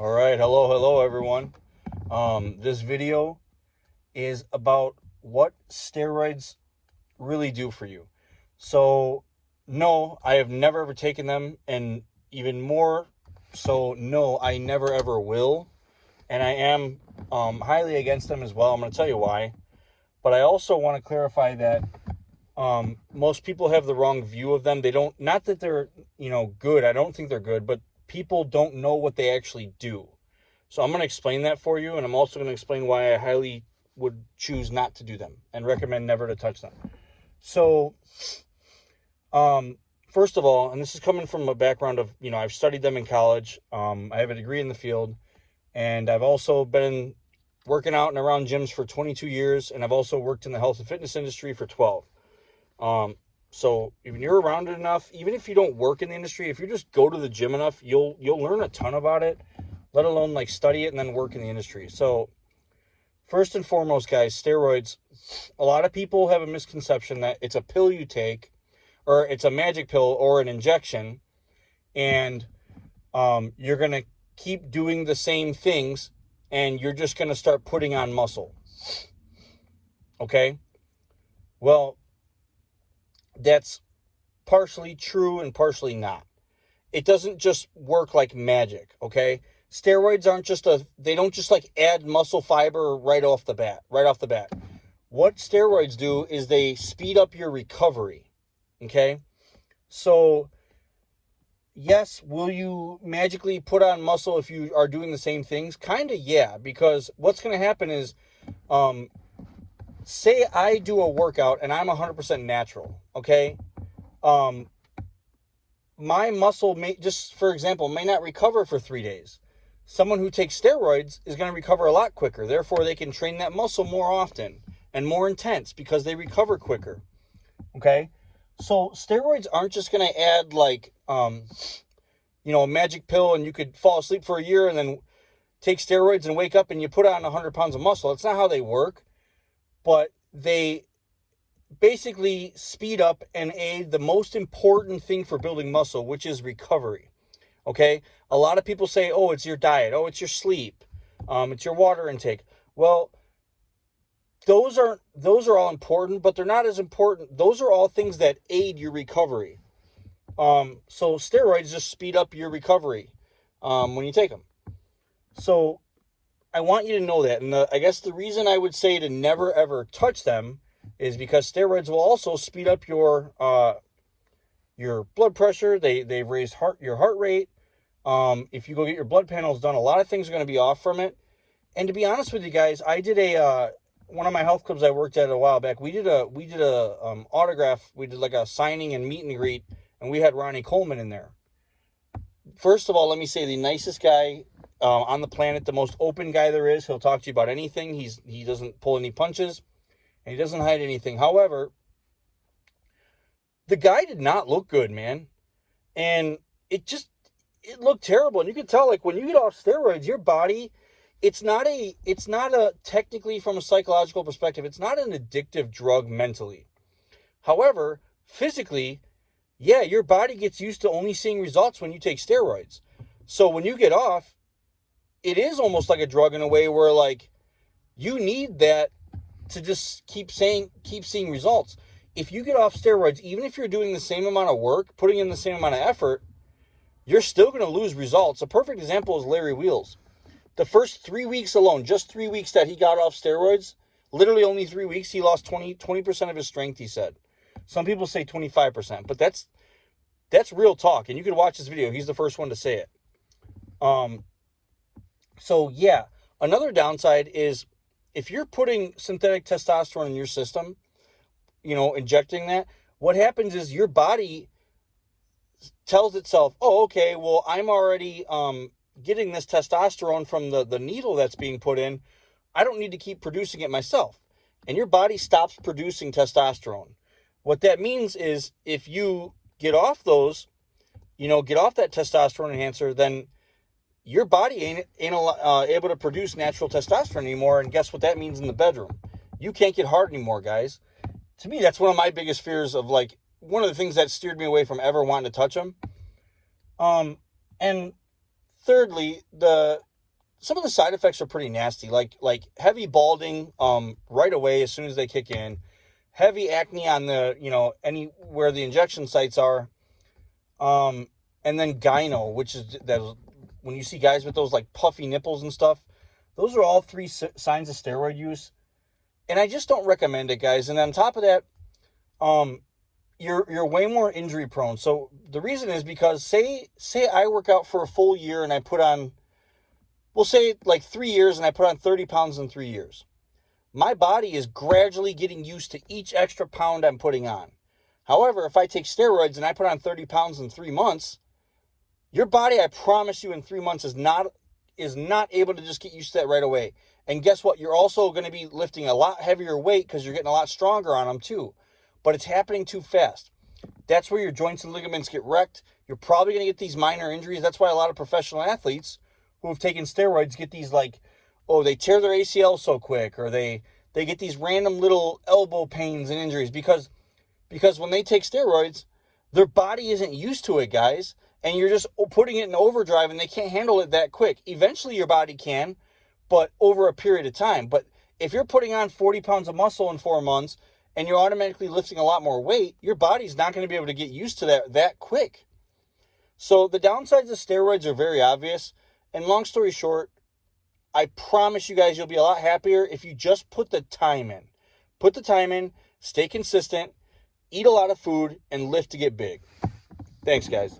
All right, hello everyone. This video is about what steroids really do for you. So, no, I have never ever taken them, and even more so, no, I never ever will. And I am highly against them as well. I'm going to tell you why. But I also want to clarify that most people have the wrong view of them. They don't, not that they're, good. I don't think they're good, but people don't know what they actually do. So I'm going to explain that for you, and I'm also going to explain why I highly would choose not to do them and recommend never to touch them. So, first of all, and this is coming from a background of, I've studied them in college. I have a degree in the field, and I've also been working out and around gyms for 22 years, and I've also worked in the health and fitness industry for 12. So even you're around it enough, even if you don't work in the industry, if you just go to the gym enough, you'll learn a ton about it, let alone like study it and then work in the industry. So first and foremost, guys, steroids, a lot of people have a misconception that it's a pill you take, or it's a magic pill or an injection, and you're going to keep doing the same things and you're just going to start putting on muscle. Okay? Well, that's partially true and partially not. It doesn't just work like magic, okay? Steroids they don't just like add muscle fiber right off the bat. What steroids do is they speed up your recovery, okay? So, yes, will you magically put on muscle if you are doing the same things? Kind of, yeah, because what's going to happen is, say I do a workout and I'm 100% natural, okay? My muscle may not recover for 3 days. Someone who takes steroids is going to recover a lot quicker. Therefore, they can train that muscle more often and more intense because they recover quicker, okay? So steroids aren't just going to add like, a magic pill and you could fall asleep for a year and then take steroids and wake up and you put on 100 pounds of muscle. That's not how they work. But they basically speed up and aid the most important thing for building muscle, which is recovery. Okay? A lot of people say, oh, it's your diet. Oh, it's your sleep. It's your water intake. Well, those are all important, but they're not as important. Those are all things that aid your recovery. So steroids just speed up your recovery when you take them. So I want you to know that. And I guess the reason I would say to never, ever touch them is because steroids will also speed up your blood pressure. They've raised your heart rate. If you go get your blood panels done, a lot of things are going to be off from it. And to be honest with you guys, I did one of my health clubs I worked at a while back. We did a autograph. We did like a signing and meet and greet, and we had Ronnie Coleman in there. First of all, let me say the nicest guy on the planet, the most open guy there is. He'll talk to you about anything. He doesn't pull any punches, and he doesn't hide anything. However, the guy did not look good, man. And it looked terrible. And you could tell, like, when you get off steroids, your body, it's not a technically, from a psychological perspective, it's not an addictive drug mentally. However, physically, yeah, your body gets used to only seeing results when you take steroids. So when you get off, it is almost like a drug in a way where, like, you need that to just keep seeing results. If you get off steroids, even if you're doing the same amount of work, putting in the same amount of effort, you're still going to lose results. A perfect example is Larry Wheels. The first 3 weeks alone, just 3 weeks that he got off steroids, literally only 3 weeks, he lost 20% of his strength, he said. Some people say 25%, but that's real talk. And you can watch this video. He's the first one to say it. So yeah, another downside is if you're putting synthetic testosterone in your system, injecting that, what happens is your body tells itself, oh, okay, well, I'm already getting this testosterone from the needle that's being put in. I don't need to keep producing it myself. And your body stops producing testosterone. What that means is if you get off those, get off that testosterone enhancer, then your body ain't able to produce natural testosterone anymore. And guess what that means in the bedroom? You can't get hard anymore, guys. To me, that's one of my biggest fears of, like, one of the things that steered me away from ever wanting to touch them. And thirdly, some of the side effects are pretty nasty, like heavy balding right away as soon as they kick in, heavy acne on the, any where the injection sites are, and then gyno, which is that when you see guys with those like puffy nipples and stuff, those are all three signs of steroid use. And I just don't recommend it, guys. And on top of that, you're way more injury prone. So the reason is because say I work out for a full year and I put on, we'll say like 3 years, and I put on 30 pounds in 3 years. My body is gradually getting used to each extra pound I'm putting on. However, if I take steroids and I put on 30 pounds in 3 months, your body, I promise you, in 3 months is not able to just get used to that right away. And guess what? You're also going to be lifting a lot heavier weight because you're getting a lot stronger on them too. But it's happening too fast. That's where your joints and ligaments get wrecked. You're probably going to get these minor injuries. That's why a lot of professional athletes who have taken steroids get these they tear their ACL so quick, or they get these random little elbow pains and injuries because when they take steroids, their body isn't used to it, guys. And you're just putting it in overdrive and they can't handle it that quick. Eventually your body can, but over a period of time. But if you're putting on 40 pounds of muscle in 4 months and you're automatically lifting a lot more weight, your body's not going to be able to get used to that quick. So the downsides of steroids are very obvious. And long story short, I promise you guys you'll be a lot happier if you just put the time in. Put the time in, stay consistent, eat a lot of food, and lift to get big. Thanks, guys.